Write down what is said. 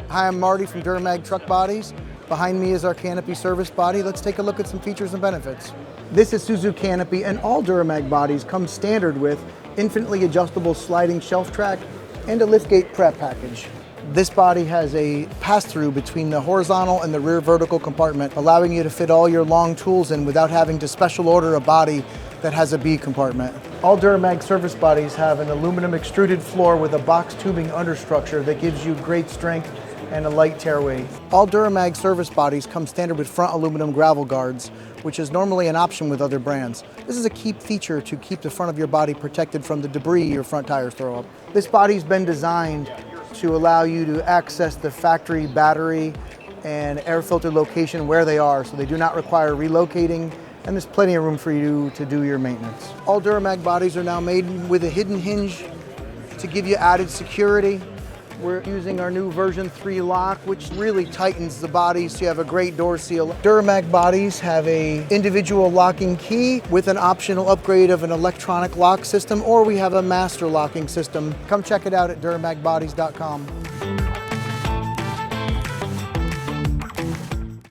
Hi, I'm Marty from DuraMag Truck Bodies. Behind me is our Canopy Service Body. Let's take a look at some features and benefits. This Isuzu Canopy and all DuraMag bodies come standard with infinitely adjustable sliding shelf track and a liftgate prep package. This body has a pass-through between the horizontal and the rear vertical compartment, allowing you to fit all your long tools in without having to special order a body that has a B compartment. All DuraMag service bodies have an aluminum extruded floor with a box tubing understructure that gives you great strength and a light tear weight. All DuraMag service bodies come standard with front aluminum gravel guards, which is normally an option with other brands. This is a key feature to keep the front of your body protected from the debris your front tires throw up. This body's been designed to allow you to access the factory battery and air filter location where they are, so they do not require relocating, and there's plenty of room for you to do your maintenance. All DuraMag bodies are now made with a hidden hinge to give you added security. We're using our new version 3 lock, which really tightens the body so you have a great door seal. DuraMag bodies have a individual locking key with an optional upgrade of an electronic lock system, or we have a master locking system. Come check it out at DuraMagBodies.com.